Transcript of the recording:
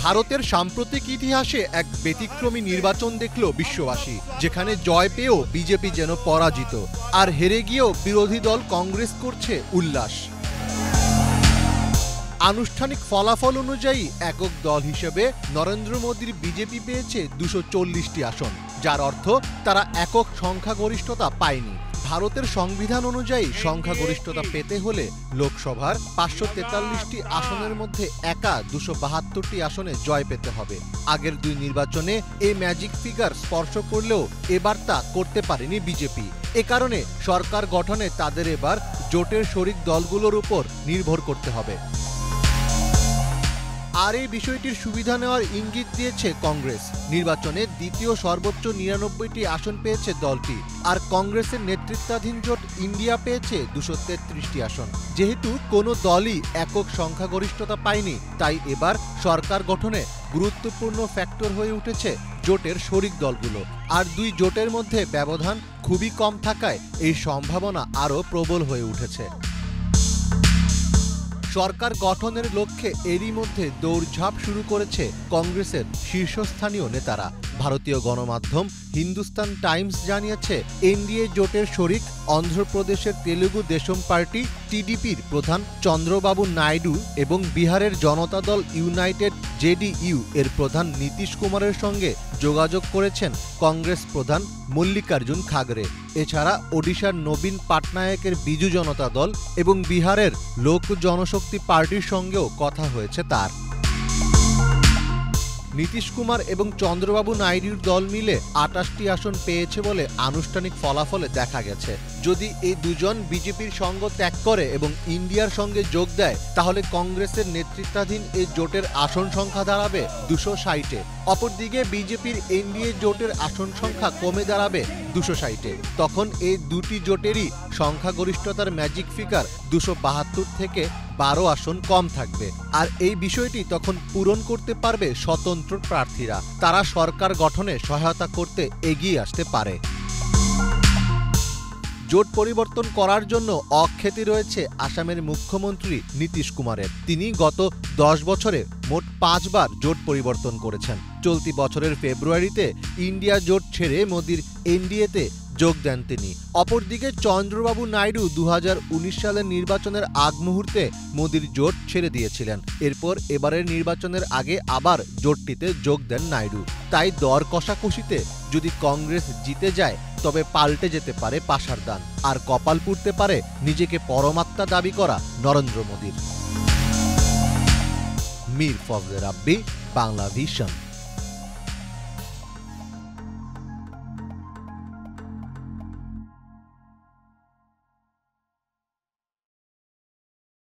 ভারতের সাম্প্রতিক ইতিহাসে এক ব্যতিক্রমী নির্বাচন দেখল বিশ্ববাসী, যেখানে জয় পেয়েও বিজেপি যেন পরাজিত, আর হেরে গিয়েও বিরোধী দল কংগ্রেস করছে উল্লাস। আনুষ্ঠানিক ফলাফল অনুযায়ী একক দল হিসেবে নরেন্দ্র মোদীর বিজেপি পেয়েছে 240টি আসন, যার অর্থ তারা একক সংখ্যাগরিষ্ঠতা পায়নি। ভারতের সংবিধান অনুযায়ী সংখ্যাগরিষ্ঠতা পেতে হলে লোকসভার 543টি আসনের মধ্যে একা 272টি আসনে জয় পেতে হবে। আগের দুই নির্বাচনে এই ম্যাজিক ফিগার স্পর্শ করলেও এবার তা করতে পারেনি বিজেপি। এ কারণে সরকার গঠনে তাদের এবার জোটের শরিক দলগুলোর উপর নির্ভর করতে হবে। আর এই বিষয়টির সুবিধা নেওয়ার ইঙ্গিত দিয়েছে কংগ্রেস। নির্বাচনে দ্বিতীয় সর্বোচ্চ 99টি আসন পেয়েছে দলটি, আর কংগ্রেসের নেতৃত্বাধীন জোট ইন্ডিয়া পেয়েছে 233টি আসন। যেহেতু কোনো দলই একক সংখ্যাগরিষ্ঠতা পায়নি, তাই এবার সরকার গঠনে গুরুত্বপূর্ণ ফ্যাক্টর হয়ে উঠেছে জোটের শরিক দলগুলো। আর দুই জোটের মধ্যে ব্যবধান খুবই কম থাকায় এই সম্ভাবনা আরও প্রবল হয়ে উঠেছে। সরকার গঠনের লক্ষ্যে এরই মধ্যে দৌড়ঝাঁপ শুরু করেছে কংগ্রেসের শীর্ষস্থানীয় নেতারা। ভারতীয় গণমাধ্যম হিন্দুস্তান টাইমস জানিয়েছে, এনডিএ জোটের শরিক অন্ধ্রপ্রদেশের তেলুগু দেশম পার্টি টিডিপির প্রধান চন্দ্রবাবু নাইডু এবং বিহারের জনতা দল ইউনাইটেড জেডিইউ এর প্রধান নীতিশ কুমারের সঙ্গে যোগাযোগ করেছেন কংগ্রেস প্রধান মল্লিকার্জুন খাগড়ে। এছাড়া ওডিশার নবীন পাটনায়কের বিজু জনতা দল এবং বিহারের লোক জনশক্তি পার্টির সঙ্গেও কথা হয়েছে তার। নীতিশ কুমার এবং চন্দ্রবাবু নাইডুর দল মিলে 28টি আসন পেয়েছে বলে আনুষ্ঠানিক ফলাফলে দেখা গেছে। যদি এই দুজন বিজেপির সঙ্গ ত্যাগ করে এবং ইন্ডিয়ার সঙ্গে যোগ দেয়, তাহলে কংগ্রেসের নেতৃত্বাধীন এই জোটের আসন সংখ্যা দাঁড়াবে 260-এ। অপরদিকে বিজেপির এনডিএ জোটের আসন সংখ্যা কমে দাঁড়াবে 260-এ। তখন এই দুটি জোটেরই সংখ্যাগরিষ্ঠতার ম্যাজিক ফিগার 272 থেকে 12 আসন কম থাকবে। আর এই বিষয়টি তখন পূরণ করতে পারবে স্বতন্ত্র প্রার্থীরা। তারা সরকার গঠনে সহায়তা করতে এগিয়ে আসতে পারে। জোট পরিবর্তন করার জন্য অখ্যাতি রয়েছে আসামের মুখ্যমন্ত্রী নীতিশ কুমারের। তিনি গত 10 বছরে মোট 5 বার জোট পরিবর্তন করেছেন। চলতি বছরের ফেব্রুয়ারিতে ইন্ডিয়া জোট ছেড়ে মোদির এনডিএতে যোগ দেন তিনি। অপরদিকে চন্দ্রবাবু নাইডু 2019 সালের নির্বাচনের আগ মুহূর্তে মোদির জোট ছেড়ে দিয়েছিলেন। এরপর এবারের নির্বাচনের আগে আবার জোটটিতে যোগ দেন নাইডু। তাই দর কষাকষিতে যদি কংগ্রেস জিতে যায়, তবে পাল্টে যেতে পারে পাশার দান, আর কপাল পুড়তে পারে নিজেকে পরমাত্মা দাবি করা নরেন্দ্র মোদীর। মীর ফজলে রাব্বি, বাংলা ভিশন।